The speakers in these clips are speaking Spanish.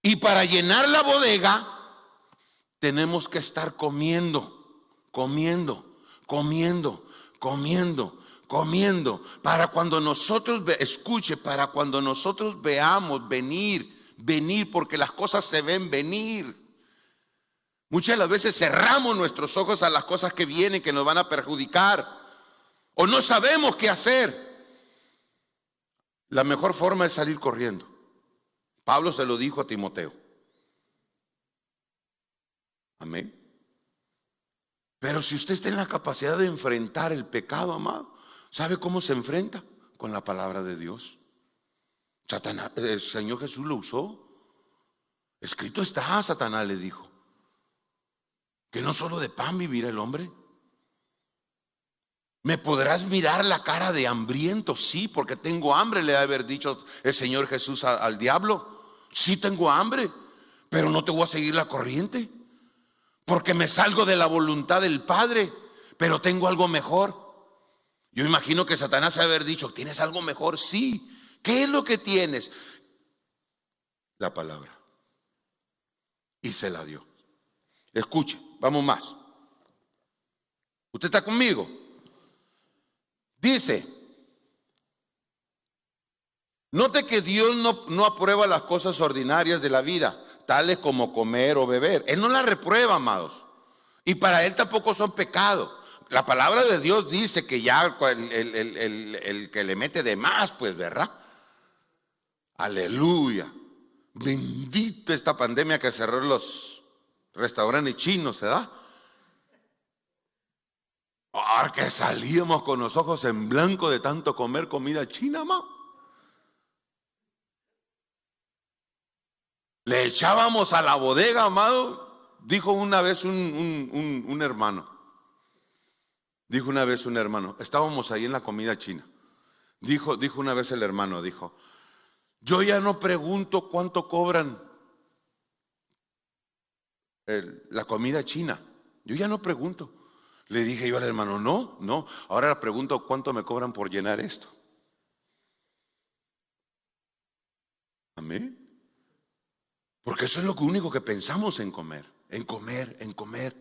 Y para llenar la bodega tenemos que estar comiendo, para cuando nosotros, escuche, para cuando nosotros veamos venir, porque las cosas se ven venir. Muchas de las veces cerramos nuestros ojos a las cosas que vienen, que nos van a perjudicar, o no sabemos qué hacer. La mejor forma es salir corriendo. Pablo se lo dijo a Timoteo. Amén. Pero si usted está en la capacidad de enfrentar el pecado, amado, ¿sabe cómo se enfrenta? Con la palabra de Dios. Satanás, el Señor Jesús lo usó. Escrito está, Satanás le dijo, que no solo de pan vivirá el hombre. ¿Me podrás mirar la cara de hambriento? Sí, porque tengo hambre, le ha de haber dicho el Señor Jesús al diablo. Sí tengo hambre, pero no te voy a seguir la corriente, porque me salgo de la voluntad del Padre, pero tengo algo mejor. Yo imagino que Satanás ha de haber dicho, ¿tienes algo mejor? Sí. ¿Qué es lo que tienes? La palabra. Y se la dio. Escuche, vamos más. ¿Usted está conmigo? Dice, note que Dios no aprueba las cosas ordinarias de la vida, tales como comer o beber. Él no las reprueba, amados. Y para Él tampoco son pecado. La palabra de Dios dice que ya el que le mete de más, pues, ¿verdad? Aleluya. Bendita esta pandemia que cerró los restaurantes chinos, ¿verdad? Que salíamos con los ojos en blanco de tanto comer comida china, ma. Le echábamos a la bodega, amado. Dijo una vez un hermano. Dijo una vez un hermano. Estábamos ahí en la comida china. Dijo una vez el hermano, dijo, yo ya no pregunto cuánto cobran la comida china. Yo ya no pregunto. Le dije yo al hermano, no, ahora le pregunto cuánto me cobran por llenar esto. Amén. Porque eso es lo único que pensamos en comer. En comer.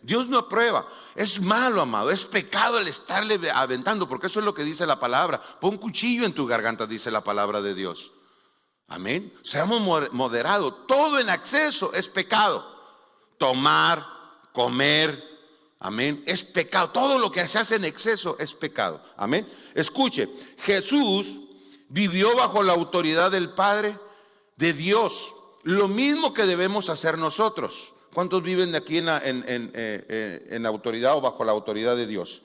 Dios no aprueba. Es malo, amado. Es pecado el estarle aventando, porque eso es lo que dice la palabra. Pon cuchillo en tu garganta, dice la palabra de Dios. Amén. Seamos moderados. Todo en exceso es pecado. Tomar, comer, amén, es pecado. Todo lo que se hace en exceso es pecado. Amén. Escuche, Jesús vivió bajo la autoridad del Padre, de Dios. Lo mismo que debemos hacer nosotros. ¿Cuántos viven aquí en autoridad o bajo la autoridad de Dios?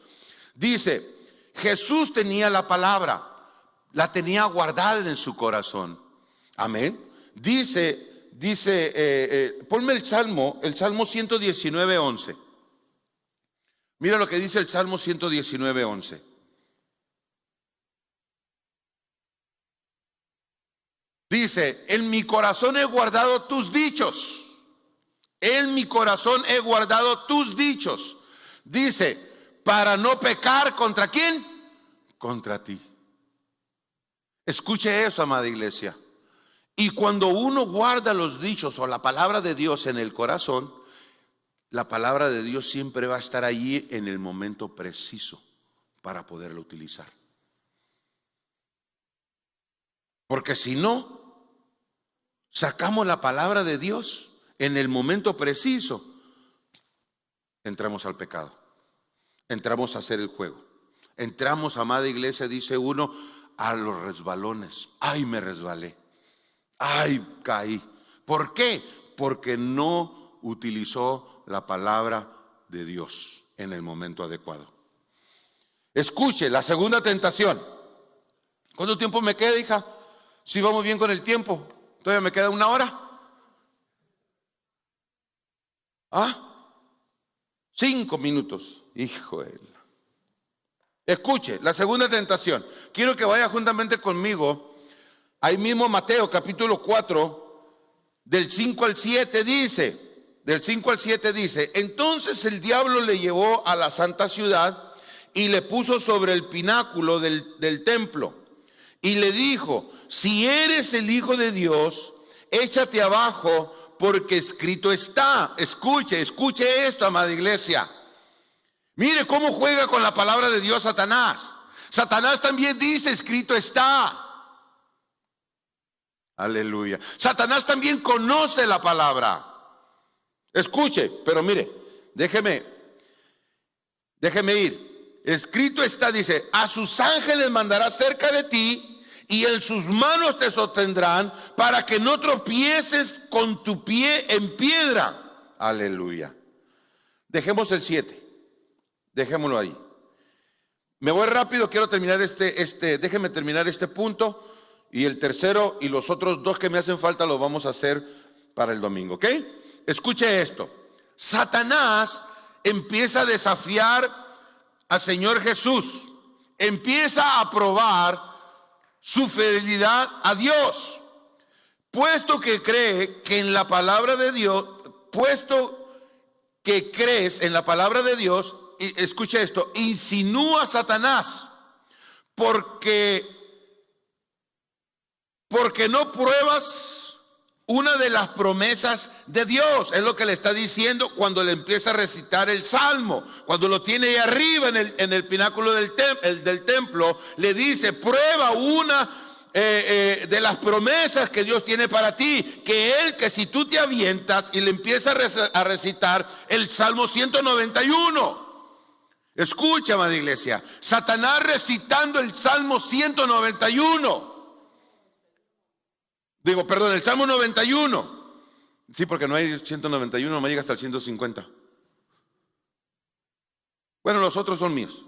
Dice, Jesús tenía la palabra, la tenía guardada en su corazón. Amén. Dice, ponme el Salmo 119:11. Mira lo que dice el Salmo 119:11. Dice, en mi corazón he guardado tus dichos. En mi corazón he guardado tus dichos. Dice, para no pecar ¿contra quién? Contra ti. Escuche eso, amada iglesia. Y cuando uno guarda los dichos o la palabra de Dios en el corazón, la palabra de Dios siempre va a estar allí en el momento preciso para poderla utilizar. Porque si no, sacamos la palabra de Dios en el momento preciso, entramos al pecado, entramos a hacer el juego, entramos, amada iglesia, dice uno, a los resbalones. Ay, me resbalé, ay, caí. ¿Por qué? Porque no utilizó la palabra de Dios en el momento adecuado. Escuche, la segunda tentación. ¿Cuánto tiempo me queda, hija? Si vamos bien con el tiempo. ¿Todavía me queda 1 hora? 5 minutos. Hijo de él. Escuche, la segunda tentación. Quiero que vaya juntamente conmigo. Ahí mismo Mateo capítulo 4, del 5 al 7 dice, entonces el diablo le llevó a la santa ciudad y le puso sobre el pináculo del templo y le dijo, si eres el Hijo de Dios, échate abajo, porque escrito está. Escuche esto, amada iglesia. Mire cómo juega con la palabra de Dios Satanás. Satanás también dice, escrito está. Aleluya. Satanás también conoce la palabra. Escuche, pero mire, déjeme ir. Escrito está, dice, a sus ángeles mandará cerca de ti y en sus manos te sostendrán para que no tropieces con tu pie en piedra. Aleluya. Dejemos el 7. Dejémoslo ahí. Me voy rápido, quiero terminar déjeme terminar este punto. Y el tercero y los otros 2 que me hacen falta los vamos a hacer para el domingo, ¿ok? Escuche esto. Satanás empieza a desafiar al Señor Jesús. Empieza a probar su fidelidad a Dios. Puesto que cree que en la palabra de Dios, puesto que crees en la palabra de Dios, y escuche esto, insinúa a Satanás porque no pruebas una de las promesas de Dios. Es lo que le está diciendo cuando le empieza a recitar el Salmo. Cuando lo tiene ahí arriba en el pináculo del templo, le dice, prueba una de las promesas que Dios tiene para ti. Que si tú te avientas y le empiezas a recitar el Salmo 191. Escucha, amada iglesia, Satanás recitando el Salmo 191. El Salmo 91. Sí, porque no hay 191, no me llega hasta el 150. Bueno, los otros son míos.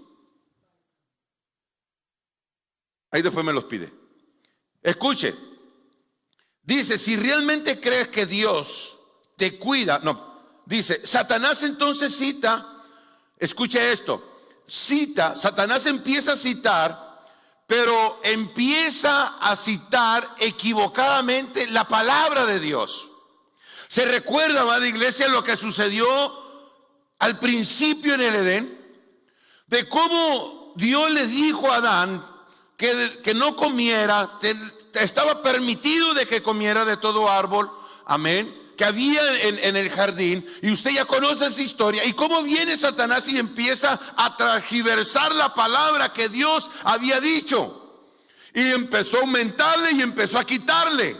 Ahí después me los pide. Escuche. Dice, si realmente crees que Dios te cuida. No, dice, Satanás entonces cita. Escuche esto. Satanás empieza a citar, pero empieza a citar equivocadamente la palabra de Dios. ¿Se recuerda, amada iglesia, lo que sucedió al principio en el Edén? De cómo Dios le dijo a Adán que no comiera, estaba permitido de que comiera de todo árbol, amén, que había en el jardín. Y usted ya conoce esa historia. Y cómo viene Satanás y empieza a transgiversar la palabra que Dios había dicho. Y empezó a aumentarle y empezó a quitarle.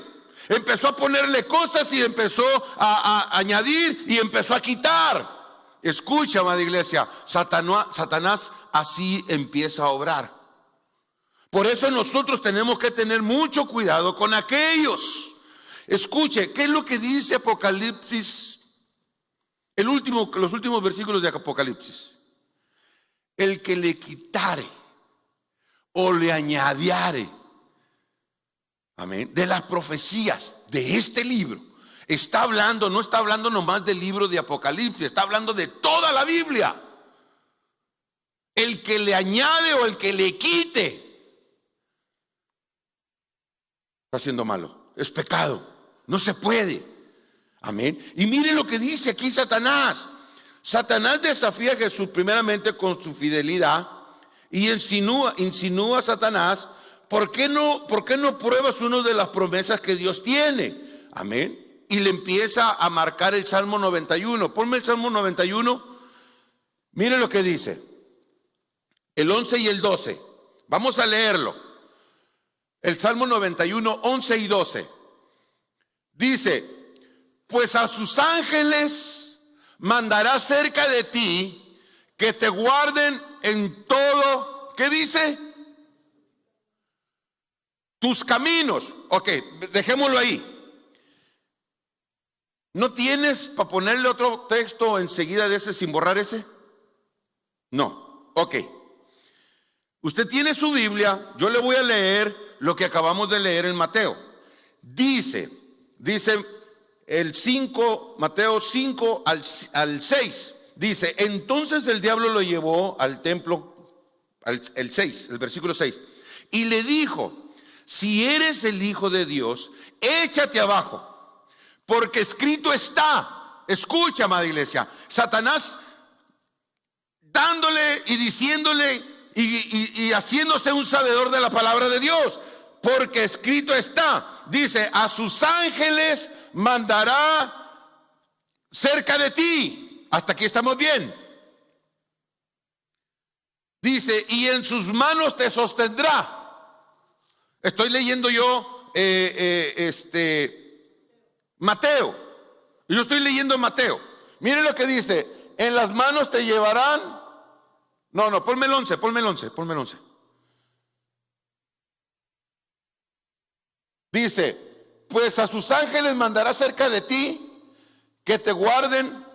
Empezó a ponerle cosas y empezó a añadir y empezó a quitar. Escucha, amada iglesia, Satanás así empieza a obrar. Por eso nosotros tenemos que tener mucho cuidado con aquellos. Escuche, ¿qué es lo que dice Apocalipsis? Los últimos versículos de Apocalipsis. El que le quitare o le añadiare, amén, de las profecías de este libro. No está hablando nomás del libro de Apocalipsis, está hablando de toda la Biblia. El que le añade o el que le quite está haciendo malo, es pecado. No se puede. Amén. Y mire lo que dice aquí Satanás. Satanás desafía a Jesús primeramente con su fidelidad y insinúa a Satanás, ¿por qué no pruebas una de las promesas que Dios tiene? Amén. Y le empieza a marcar el Salmo 91. Ponme el Salmo 91. Mire lo que dice. El 11 y el 12. Vamos a leerlo. El Salmo 91, 11 y 12. Dice, pues a sus ángeles mandará cerca de ti que te guarden en todo, ¿qué dice? Tus caminos. Ok, dejémoslo ahí. ¿No tienes para ponerle otro texto enseguida de ese sin borrar ese? No, ok. Usted tiene su Biblia, yo le voy a leer lo que acabamos de leer en Mateo. Dice el 5, Mateo 5 al 6. Dice, entonces el diablo lo llevó al templo, el 6, el versículo 6. Y le dijo, si eres el Hijo de Dios, échate abajo, porque escrito está. Escucha, amada iglesia, Satanás dándole y diciéndole y haciéndose un sabedor de la palabra de Dios. porque escrito está, dice, a sus ángeles mandará cerca de ti. Hasta aquí estamos bien. Dice, y en sus manos te sostendrá. Estoy leyendo yo Mateo. Yo estoy leyendo Mateo. Miren lo que dice, en las manos te llevarán. No, ponme el 11. Dice, pues a sus ángeles mandará cerca de ti que te guarden.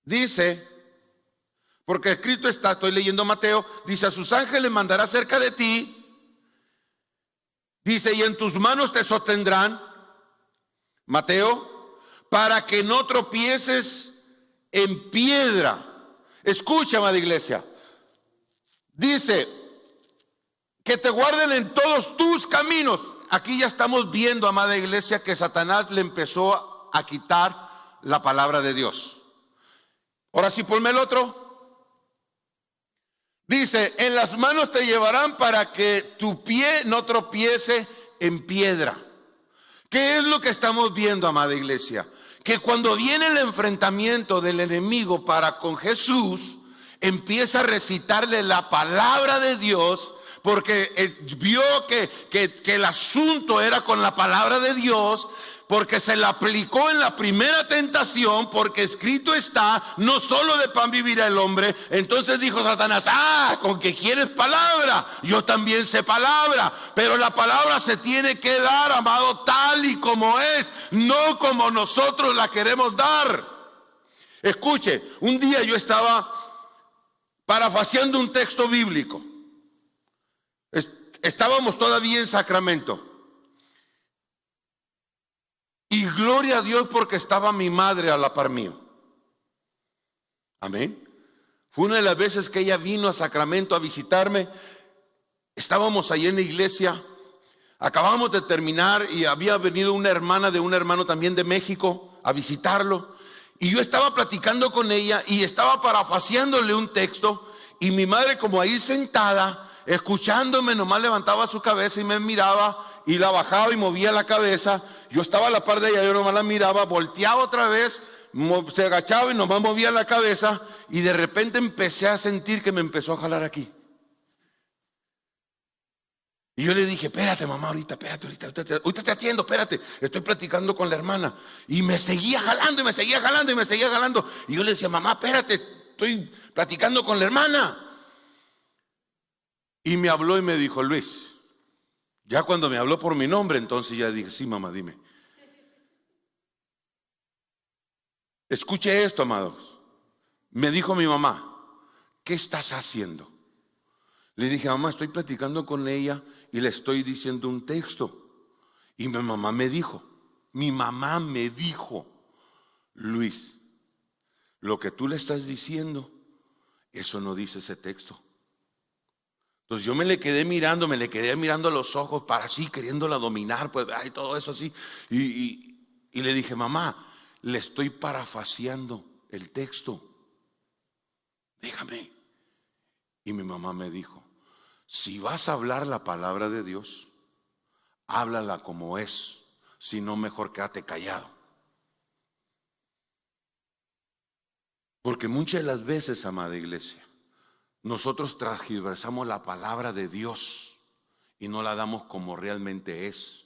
Dice, porque escrito está, estoy leyendo Mateo, dice, a sus ángeles mandará cerca de ti. Dice, y en tus manos te sostendrán, Mateo, para que no tropieces en piedra. Escucha, amada iglesia. Dice, que te guarden en todos tus caminos. Aquí ya estamos viendo, amada iglesia, que Satanás le empezó a quitar la palabra de Dios. Ahora sí, ponme el otro. Dice, en las manos te llevarán para que tu pie no tropiece en piedra. ¿Qué es lo que estamos viendo, amada iglesia? Que cuando viene el enfrentamiento del enemigo para con Jesús, empieza a recitarle la palabra de Dios, porque vio que el asunto era con la palabra de Dios, porque se la aplicó en la primera tentación, porque escrito está, no solo de pan vivirá el hombre. Entonces dijo Satanás, con que quieres palabra, yo también sé palabra, pero la palabra se tiene que dar, amado, tal y como es, no como nosotros la queremos dar. Escuche, un día yo estaba parafraseando un texto bíblico. Estábamos todavía en Sacramento. Y gloria a Dios porque estaba mi madre a la par mío. Amén. Fue una de las veces que ella vino a Sacramento a visitarme. Estábamos ahí en la iglesia. Acabamos de terminar y había venido una hermana de un hermano también de México a visitarlo. Y yo estaba platicando con ella y estaba parafraseándole un texto. Y mi madre, como ahí sentada, escuchándome, nomás levantaba su cabeza y me miraba y la bajaba y movía la cabeza. Yo estaba a la par de ella, yo nomás la miraba, volteaba otra vez, se agachaba y nomás movía la cabeza, y de repente empecé a sentir que me empezó a jalar aquí. Y yo le dije, espérate mamá, ahorita te atiendo, espérate, estoy platicando con la hermana. Y me seguía jalando y me seguía jalando y me seguía jalando. Y yo le decía, mamá, espérate, estoy platicando con la hermana. Y me habló y me dijo, Luis. Ya cuando me habló por mi nombre, entonces ya dije, sí mamá, dime. Escuche esto, amados. Me dijo mi mamá, ¿qué estás haciendo? Le dije, mamá, estoy platicando con ella y le estoy diciendo un texto. Y mi mamá me dijo, Luis, lo que tú le estás diciendo, eso no dice ese texto. Entonces yo me le quedé mirando a los ojos para así, queriéndola dominar, pues, y todo eso así. Y le dije, mamá, le estoy parafraseando el texto. Dígame. Y mi mamá me dijo, si vas a hablar la palabra de Dios, háblala como es, si no mejor quédate callado. Porque muchas de las veces, amada iglesia, nosotros transgiversamos la palabra de Dios y no la damos como realmente es.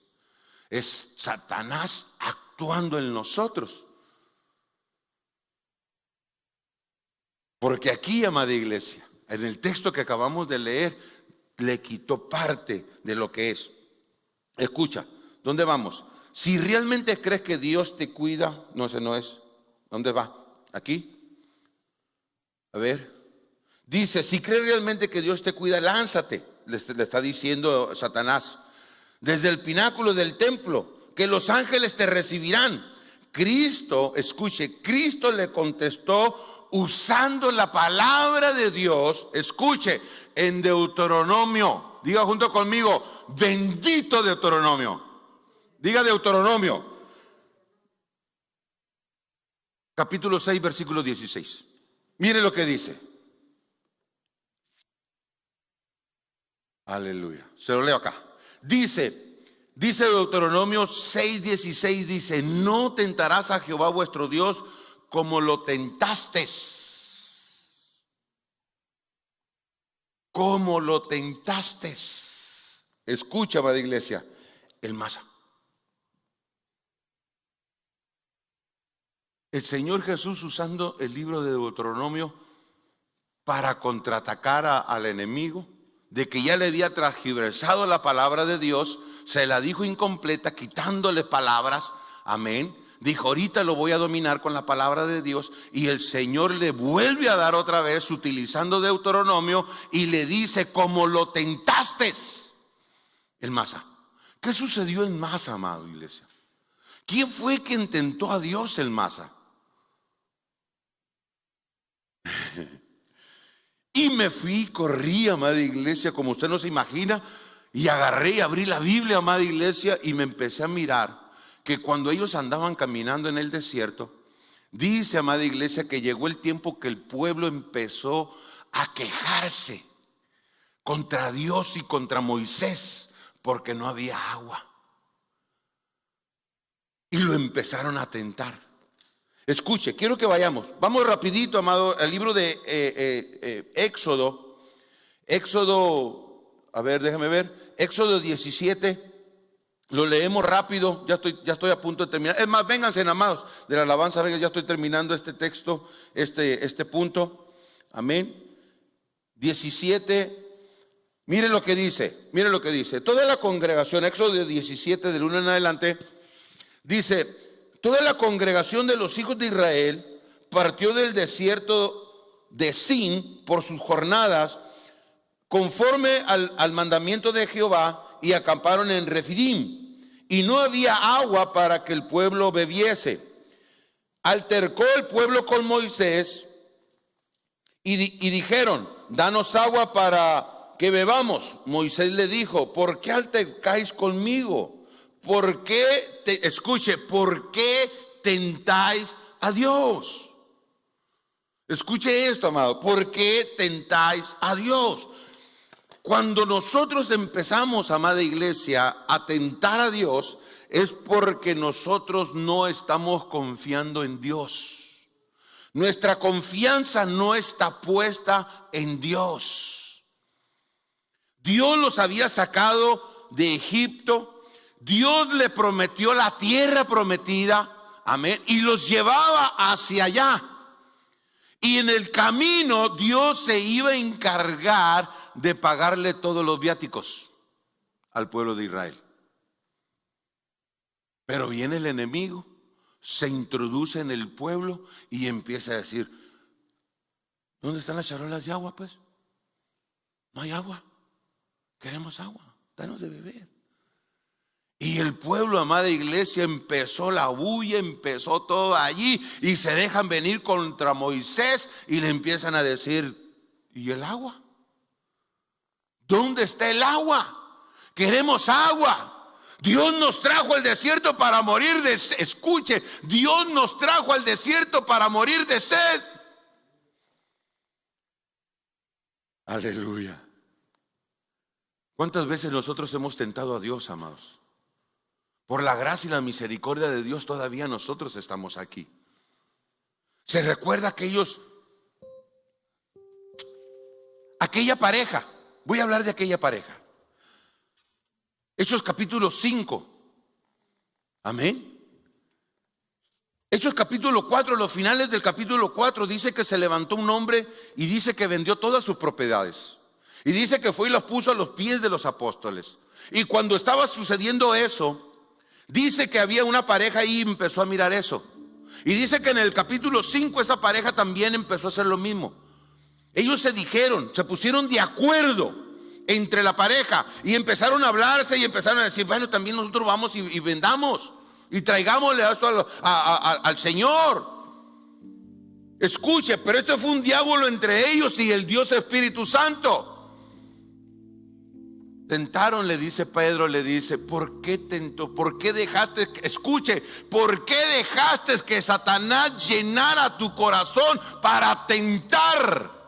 Es Satanás actuando en nosotros. Porque aquí, amada iglesia, en el texto que acabamos de leer, le quitó parte de lo que es. Escucha, ¿dónde vamos? Si realmente crees que Dios te cuida, no, ese no es. ¿Dónde va? Aquí. A ver. Dice, si crees realmente que Dios te cuida, lánzate, le está diciendo Satanás, desde el pináculo del templo, que los ángeles te recibirán. Cristo, escuche, Cristo le contestó usando la palabra de Dios, escuche, en Deuteronomio. Diga junto conmigo, bendito Deuteronomio. Diga Deuteronomio. Capítulo 6, versículo 16. Mire lo que dice. Aleluya. Se lo leo acá. Dice Deuteronomio 6:16, dice: no tentarás a Jehová vuestro Dios como lo tentasteis. Como lo tentasteis. Escucha, amada iglesia, el Masa. El Señor Jesús, usando el libro de Deuteronomio para contraatacar al enemigo, de que ya le había transgiversado la palabra de Dios, se la dijo incompleta, quitándole palabras. Amén. Dijo: ahorita lo voy a dominar con la palabra de Dios. Y el Señor le vuelve a dar otra vez, utilizando Deuteronomio, y le dice: como lo tentaste. El Masa. ¿Qué sucedió en Masa, amado iglesia? ¿Quién fue quien tentó a Dios, el Masa? Y me fui, corrí, amada iglesia, como usted no se imagina, y agarré y abrí la Biblia, amada iglesia, y me empecé a mirar que cuando ellos andaban caminando en el desierto, dice, amada iglesia, que llegó el tiempo que el pueblo empezó a quejarse contra Dios y contra Moisés, porque no había agua. Y lo empezaron a tentar. Escuche, quiero que vamos rapidito, amado, al libro de Éxodo. A ver, déjame ver. Éxodo 17. Lo leemos rápido, ya estoy a punto de terminar. Es más, vénganse, amados, de la alabanza, vengan, ya estoy terminando este texto, este punto. Amén. 17. Mire lo que dice. Toda la congregación, Éxodo 17, del 1 en adelante, dice: toda la congregación de los hijos de Israel partió del desierto de Sin por sus jornadas, conforme al mandamiento de Jehová, y acamparon en Refidim. Y no había agua para que el pueblo bebiese. Altercó el pueblo con Moisés y dijeron: danos agua para que bebamos. Moisés le dijo: ¿por qué altercáis conmigo? ¿Por qué ¿por qué tentáis a Dios? Escuche esto, amado. ¿Por qué tentáis a Dios? Cuando nosotros empezamos, amada iglesia, a tentar a Dios, es porque nosotros no estamos confiando en Dios. Nuestra confianza no está puesta en Dios. Dios los había sacado de Egipto. Dios le prometió la tierra prometida, amén, y los llevaba hacia allá. Y en el camino Dios se iba a encargar de pagarle todos los viáticos al pueblo de Israel. Pero viene el enemigo, se introduce en el pueblo y empieza a decir: ¿dónde están las charolas de agua? Pues no hay agua, queremos agua, danos de beber. Y el pueblo, amada iglesia, empezó la bulla, empezó todo allí, y se dejan venir contra Moisés y le empiezan a decir: ¿y el agua? ¿Dónde está el agua? Queremos agua. Dios nos trajo al desierto para morir de sed. Escuche, Dios nos trajo al desierto para morir de sed. Aleluya. ¿Cuántas veces nosotros hemos tentado a Dios, amados? Por la gracia y la misericordia de Dios todavía nosotros estamos aquí. Se recuerda aquella pareja. Voy a hablar de aquella pareja. Hechos capítulo 5. Amén. Hechos capítulo 4, los finales del capítulo 4, dice que se levantó un hombre y dice que vendió todas sus propiedades. Y dice que fue y los puso a los pies de los apóstoles. Y cuando estaba sucediendo eso, dice que había una pareja ahí y empezó a mirar eso. Y dice que en el capítulo 5 esa pareja también empezó a hacer lo mismo. Ellos se pusieron de acuerdo entre la pareja y empezaron a hablarse y empezaron a decir: bueno, también nosotros vamos y vendamos y traigámosle esto al Señor. Escuche, pero esto fue un diálogo entre ellos y el Dios Espíritu Santo. Tentaron, le dice Pedro, le dice: ¿por qué tentó? ¿Por qué dejaste? Escuche, ¿por qué dejaste que Satanás llenara tu corazón para tentar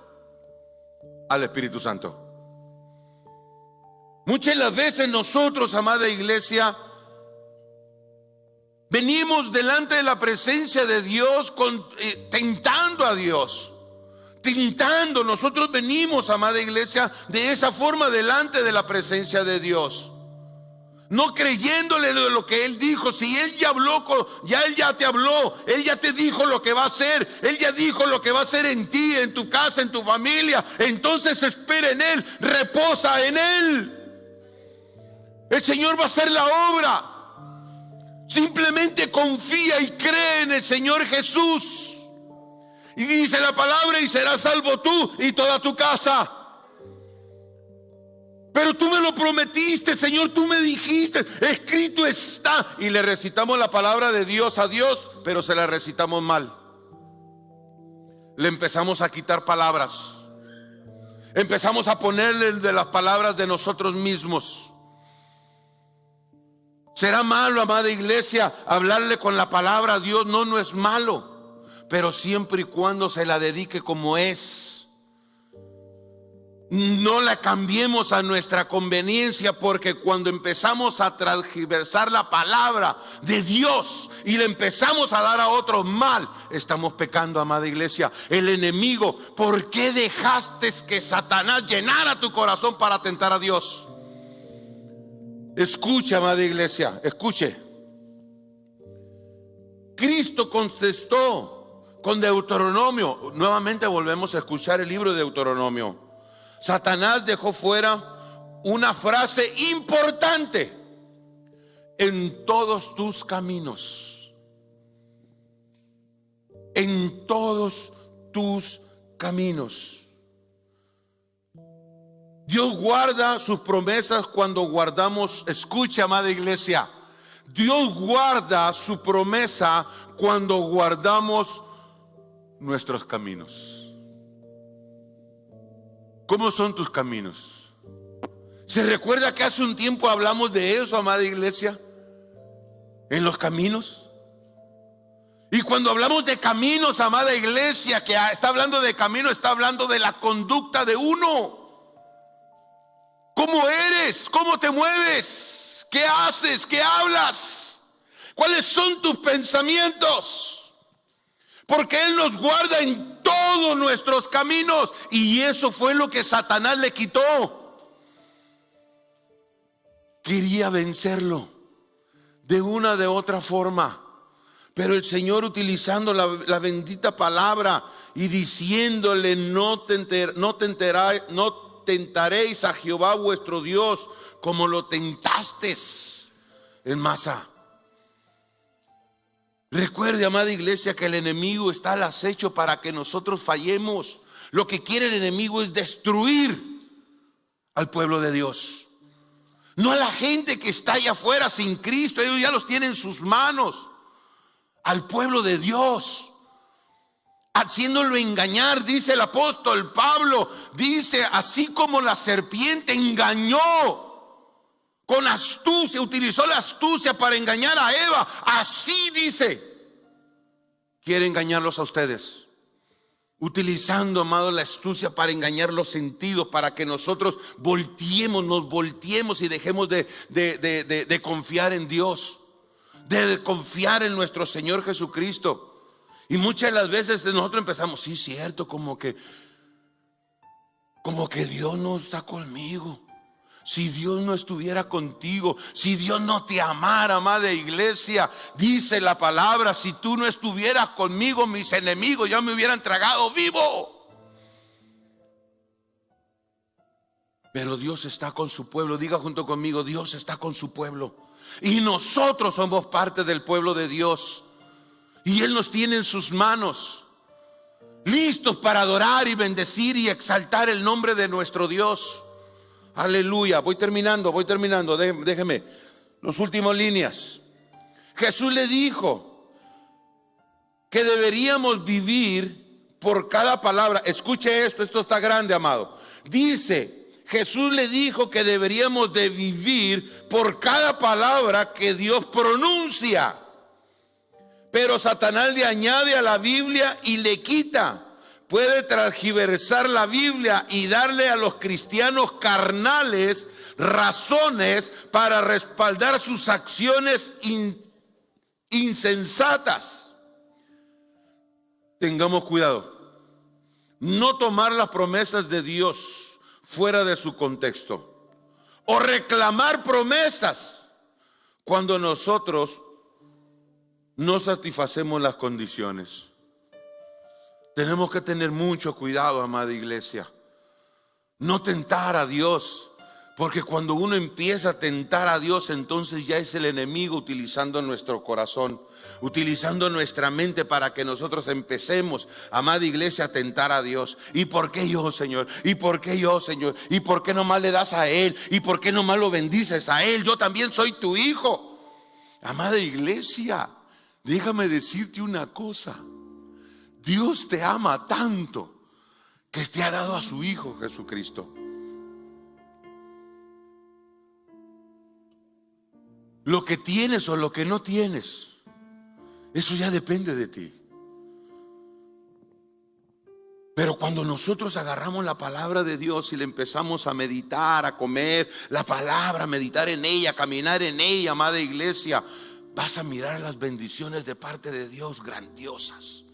al Espíritu Santo? Muchas de las veces nosotros, amada iglesia, venimos delante de la presencia de Dios tentando a Dios. Tentando, nosotros venimos, amada iglesia, de esa forma delante de la presencia de Dios. No creyéndole lo que Él dijo. Si Él ya habló, Él ya te habló. Él ya te dijo lo que va a hacer. Él ya dijo lo que va a hacer en ti, en tu casa, en tu familia. Entonces espera en Él, reposa en Él. El Señor va a hacer la obra. Simplemente confía y cree en el Señor Jesús. Y dice la palabra: y serás salvo tú y toda tu casa. Pero tú me lo prometiste, Señor, tú me dijiste, escrito está. Y le recitamos la palabra de Dios a Dios, pero se la recitamos mal. Le empezamos a quitar palabras. Empezamos a ponerle de las palabras de nosotros mismos. ¿Será malo, amada iglesia, hablarle con la palabra a Dios? No, no es malo, pero siempre y cuando se la dedique como es. No la cambiemos a nuestra conveniencia, porque cuando empezamos a transgiversar la palabra de Dios y le empezamos a dar a otros mal, estamos pecando, amada iglesia. El enemigo, ¿por qué dejaste que Satanás llenara tu corazón para tentar a Dios? Escuche, amada iglesia, escuche. Cristo contestó con Deuteronomio. Nuevamente volvemos a escuchar el libro de Deuteronomio. Satanás dejó fuera una frase importante: en todos tus caminos. En todos tus caminos. Dios guarda sus promesas cuando guardamos. Escucha, amada iglesia. Dios guarda su promesa cuando guardamos nuestros caminos. ¿Cómo son tus caminos? ¿Se recuerda que hace un tiempo hablamos de eso, amada iglesia? En los caminos. Y cuando hablamos de caminos, amada iglesia, que está hablando de camino, está hablando de la conducta de uno. ¿Cómo eres? ¿Cómo te mueves? ¿Qué haces? ¿Qué hablas? ¿Cuáles son tus pensamientos? Porque Él nos guarda en todos nuestros caminos. Y eso fue lo que Satanás le quitó. Quería vencerlo de una de otra forma. Pero el Señor, utilizando la bendita palabra y diciéndole: no tentaréis a Jehová vuestro Dios como lo tentasteis en Masa. Recuerde, amada iglesia, que el enemigo está al acecho para que nosotros fallemos. Lo que quiere el enemigo es destruir al pueblo de Dios. No a la gente que está allá afuera sin Cristo. Ellos ya los tienen en sus manos. Al pueblo de Dios, haciéndolo engañar. Dice el apóstol Pablo, dice: así como la serpiente engañó con astucia, utilizó la astucia para engañar a Eva, así, dice, quiere engañarlos a ustedes, utilizando, amado, la astucia para engañar los sentidos, para que nosotros nos volteemos y dejemos de confiar en Dios, de confiar en nuestro Señor Jesucristo. Y muchas de las veces nosotros empezamos: sí, cierto, como que Dios no está conmigo. Si Dios no estuviera contigo, si Dios no te amara, amada iglesia, dice la palabra: si tú no estuvieras conmigo, mis enemigos ya me hubieran tragado vivo. Pero Dios está con su pueblo. Diga junto conmigo: Dios está con su pueblo. Y nosotros somos parte del pueblo de Dios. Y Él nos tiene en sus manos, listos para adorar y bendecir y exaltar el nombre de nuestro Dios. Aleluya. Voy terminando. Déjeme las últimas líneas. Jesús le dijo que deberíamos vivir por cada palabra. Escuche esto está grande, amado. Dice, Jesús le dijo que deberíamos de vivir por cada palabra que Dios pronuncia. Pero Satanás le añade a la Biblia y le quita. Puede transgiversar la Biblia y darle a los cristianos carnales razones para respaldar sus acciones insensatas. Tengamos cuidado. No tomar las promesas de Dios fuera de su contexto. O reclamar promesas cuando nosotros no satisfacemos las condiciones. Tenemos que tener mucho cuidado, amada iglesia. No tentar a Dios, porque cuando uno empieza a tentar a Dios, entonces ya es el enemigo utilizando nuestro corazón, utilizando nuestra mente para que nosotros empecemos, amada iglesia, a tentar a Dios. ¿Y por qué yo, Señor? ¿Y por qué yo, Señor? ¿Y por qué nomás le das a Él? ¿Y por qué nomás lo bendices a Él? Yo también soy tu hijo. Amada iglesia, déjame decirte una cosa. Dios te ama tanto que te ha dado a su Hijo Jesucristo. Lo que tienes o lo que no tienes, eso ya depende de ti. Pero cuando nosotros agarramos la palabra de Dios y le empezamos a meditar, a comer la palabra, a meditar en ella, a caminar en ella, amada iglesia, vas a mirar las bendiciones de parte de Dios grandiosas.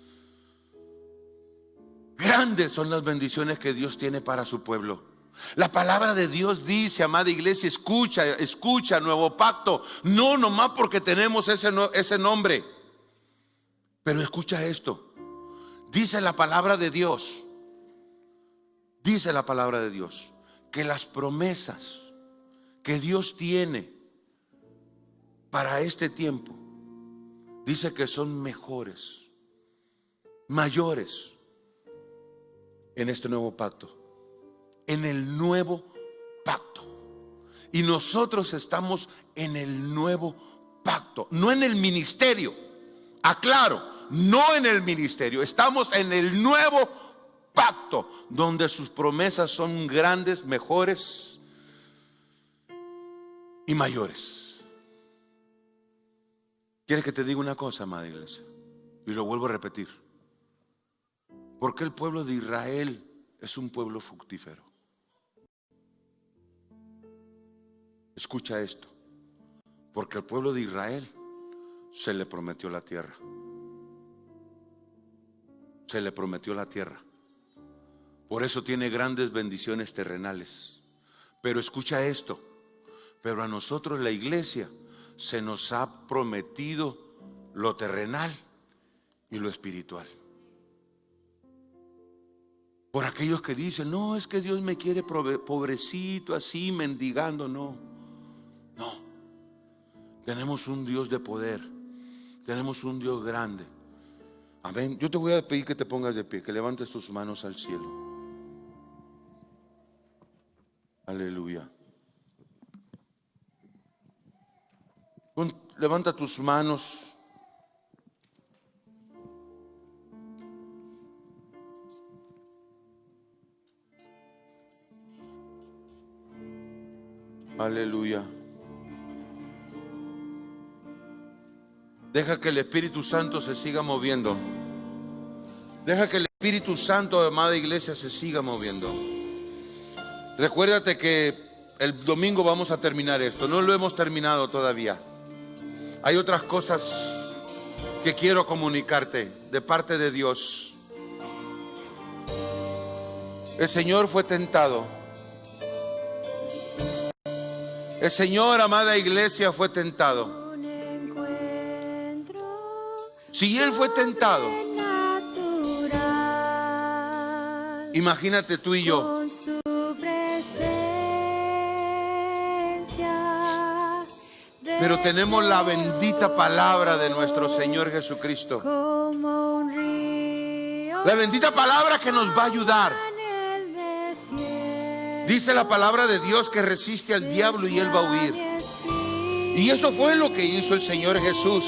Grandes son las bendiciones que Dios tiene para su pueblo. La palabra de Dios dice, amada iglesia, escucha, nuevo pacto. No nomás porque tenemos ese nombre. Pero escucha esto. Dice la palabra de Dios. Dice la palabra de Dios que las promesas que Dios tiene para este tiempo, dice que son mejores, mayores en este nuevo pacto, en el nuevo pacto. Y nosotros estamos en el nuevo pacto, no en el ministerio. Aclaro, no en el ministerio, estamos en el nuevo pacto, donde sus promesas son grandes, mejores y mayores. ¿Quieres que te diga una cosa, amada iglesia? Y lo vuelvo a repetir. Porque el pueblo de Israel es un pueblo fructífero. Escucha esto. Porque al pueblo de Israel se le prometió la tierra. Se le prometió la tierra. Por eso tiene grandes bendiciones terrenales. Pero escucha esto. Pero a nosotros, la iglesia, se nos ha prometido lo terrenal y lo espiritual. Por aquellos que dicen, no, es que Dios me quiere pobrecito, así, mendigando. No, no. Tenemos un Dios de poder. Tenemos un Dios grande. Amén. Yo te voy a pedir que te pongas de pie, que levantes tus manos al cielo. Aleluya. Levanta tus manos. Aleluya. Deja que el Espíritu Santo se siga moviendo. Deja que el Espíritu Santo, amada iglesia, se siga moviendo. Recuérdate que el domingo vamos a terminar esto. No lo hemos terminado todavía. Hay otras cosas que quiero comunicarte de parte de Dios. El Señor fue tentado. El Señor, amada iglesia, fue tentado. Si Él fue tentado, imagínate tú y yo. Pero tenemos la bendita palabra de nuestro Señor Jesucristo. La bendita palabra que nos va a ayudar. Dice la palabra de Dios que resiste al diablo y él va a huir. Y eso fue lo que hizo el Señor Jesús.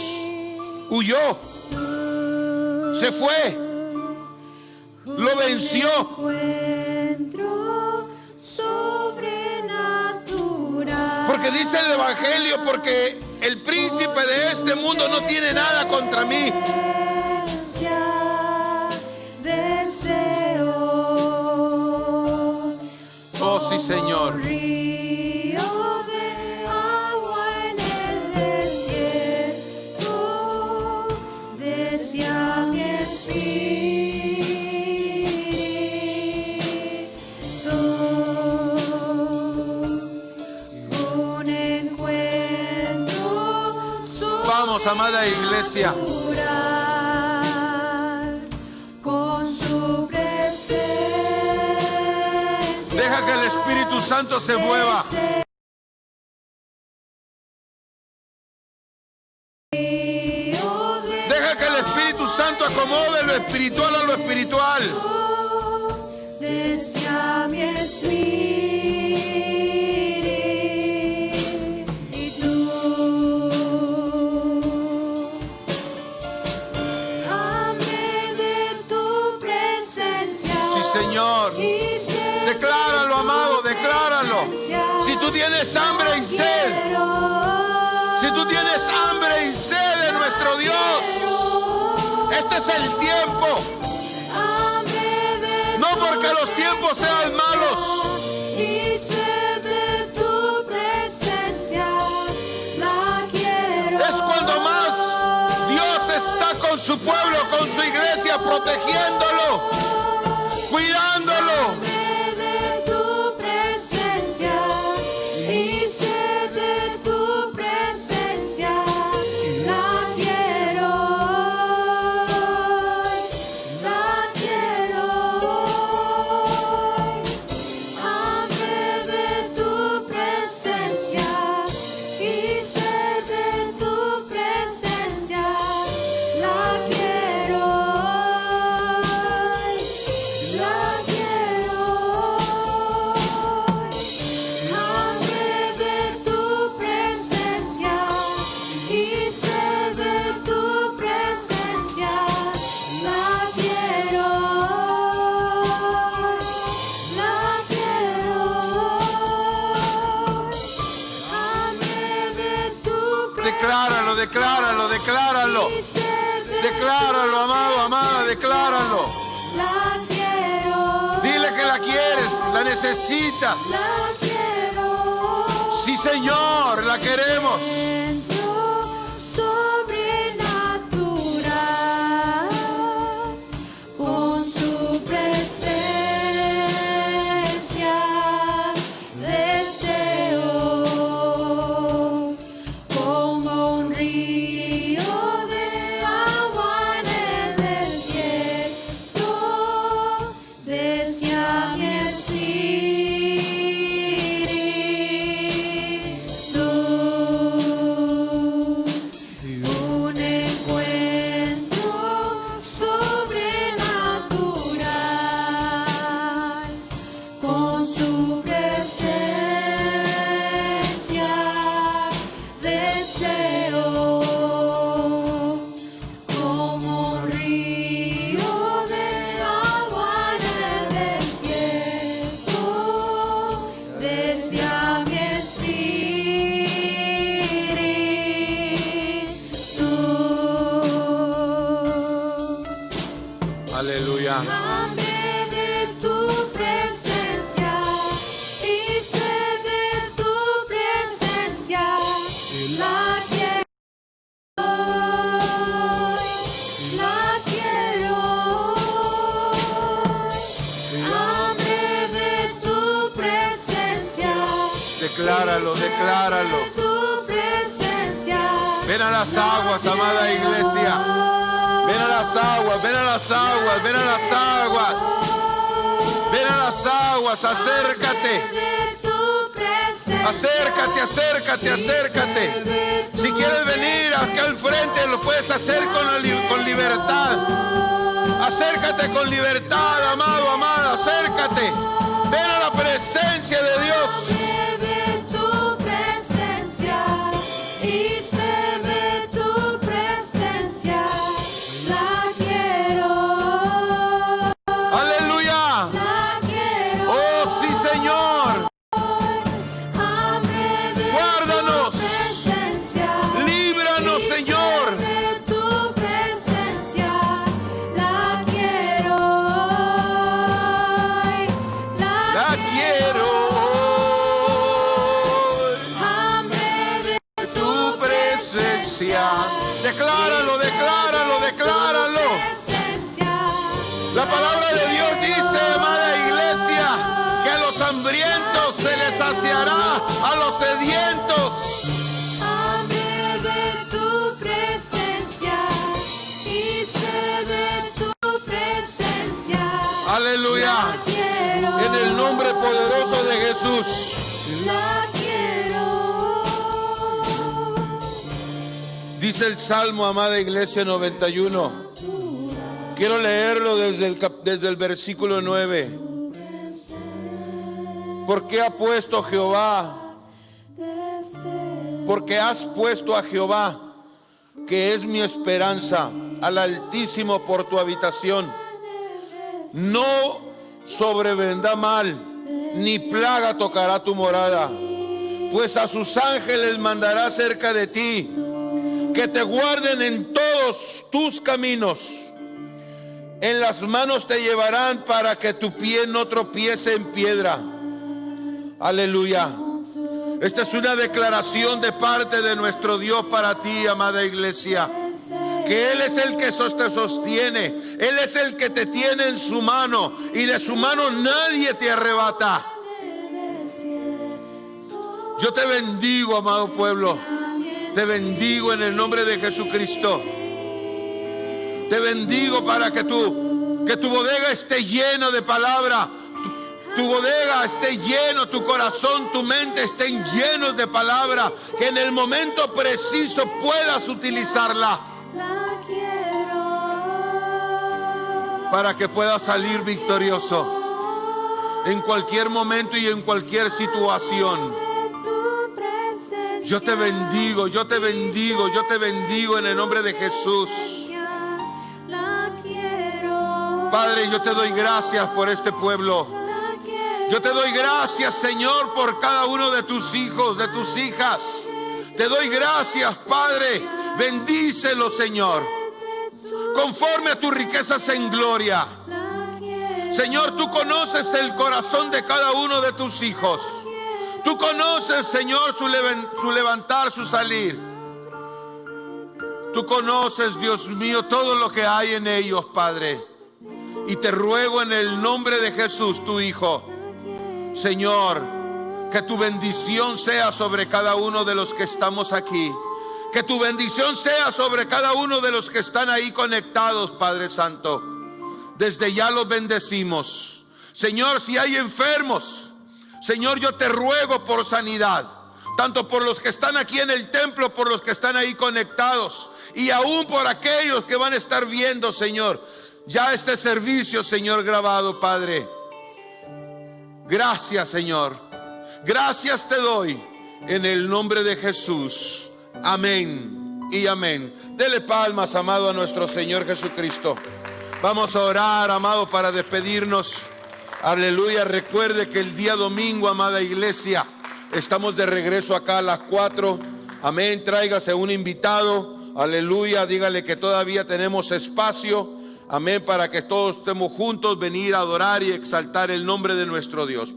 Huyó. Se fue. Lo venció. Porque dice el Evangelio, porque el príncipe de este mundo no tiene nada contra mí. Oh, sí, Señor. Vamos, amada iglesia. Con su presencia. Deja que el Espíritu Santo se mueva. Deja que el Espíritu Santo acomode lo espiritual a lo espiritual. Desea mi espíritu. Hambre de tu presencia. Sí, Señor. Decláralo, amado, decláralo. Si tú tienes hambre y sed, si tú tienes hambre y sed de nuestro Dios, este es el tiempo. No porque los tiempos sean malos, es cuando más Dios está con su pueblo, con su iglesia, protegiéndolo, cuidándolo. Decláralo, decláralo, decláralo. Decláralo, amado, amada, decláralo. Dile que la quieres, la necesitas. Sí, Señor, la queremos. Con su presencia deseo. Como un río de agua en el desierto, desea mi espíritu. Un encuentro sobrenatural con su presencia deseo. Como un río de agua en el desierto, desea mi espíritu. Aleluya. Hambre de tu presencia y sed de tu presencia, la quiero hoy, la quiero hoy. Hambre de tu presencia, Decláralo, decláralo. tu presencia. Ven a las aguas, amada iglesia. Ven a las aguas, ven a las aguas, ven a las aguas. Ven a las aguas, acércate. Acércate, acércate, acércate. Si quieres venir acá al frente, lo puedes hacer con libertad. Acércate con libertad, amado, amada, acércate. Ven a la presencia de Dios. De tu presencia y sed de tu presencia, la quiero, Aleluya. la quiero. Oh, sí, Señor. Hambre de Guárdanos. tu presencia, Líbranos, Señor. de tu presencia, la quiero hoy, La quiero. hambre de Tu presencia. Decláralo, decláralo, decláralo. presencia. La palabra de Dios dice, amada iglesia, que a los hambrientos se les saciará, a los sedientos. Hambre de tu presencia. la quiero. Dice el Salmo, amada iglesia, 91. Quiero leerlo desde el versículo 9. ¿Por qué ha puesto Jehová? Porque has puesto a Jehová, que es mi esperanza, al Altísimo por tu habitación. No sobrevendrá mal, ni plaga tocará tu morada, pues a sus ángeles mandará cerca de ti, que te guarden en todos tus caminos. En las manos te llevarán para que tu pie no tropiece en piedra. Aleluya. Esta es una declaración de parte de nuestro Dios para ti, amada iglesia. Que Él es el que te sostiene. Él es el que te tiene en su mano. Y de su mano nadie te arrebata. Yo te bendigo, amado pueblo. Te bendigo en el nombre de Jesucristo. Te bendigo para que tu bodega esté llena de palabra. Tu bodega esté lleno, tu corazón, tu mente estén llenos de palabra, que en el momento preciso puedas utilizarla para que puedas salir victorioso en cualquier momento y en cualquier situación. Yo te bendigo, yo te bendigo, yo te bendigo en el nombre de Jesús. Padre, yo te doy gracias por este pueblo. Yo te doy gracias, Señor, por cada uno de tus hijos, de tus hijas. Te doy gracias, Padre. Bendícelo, Señor, conforme a tus riquezas en gloria. Señor, tú conoces el corazón de cada uno de tus hijos. Tú conoces, Señor, su levantar, su salir. Tú conoces, Dios mío, todo lo que hay en ellos, Padre. Y te ruego en el nombre de Jesús, tu Hijo, Señor, que tu bendición sea sobre cada uno de los que estamos aquí. Que tu bendición sea sobre cada uno de los que están ahí conectados, Padre Santo. Desde ya los bendecimos. Señor, si hay enfermos, Señor, yo te ruego por sanidad. Tanto por los que están aquí en el templo, por los que están ahí conectados. Y aún por aquellos que van a estar viendo, Señor, ya este servicio, Señor, grabado, Padre. Gracias, Señor. Gracias te doy en el nombre de Jesús. Amén y amén. Dele palmas, amado, a nuestro Señor Jesucristo. Vamos a orar, amado, para despedirnos. Aleluya. Recuerde que el día domingo, amada iglesia, estamos de regreso acá a las 4. Amén. Tráigase un invitado. Aleluya. Dígale que todavía tenemos espacio. Amén, para que todos estemos juntos, venir a adorar y exaltar el nombre de nuestro Dios.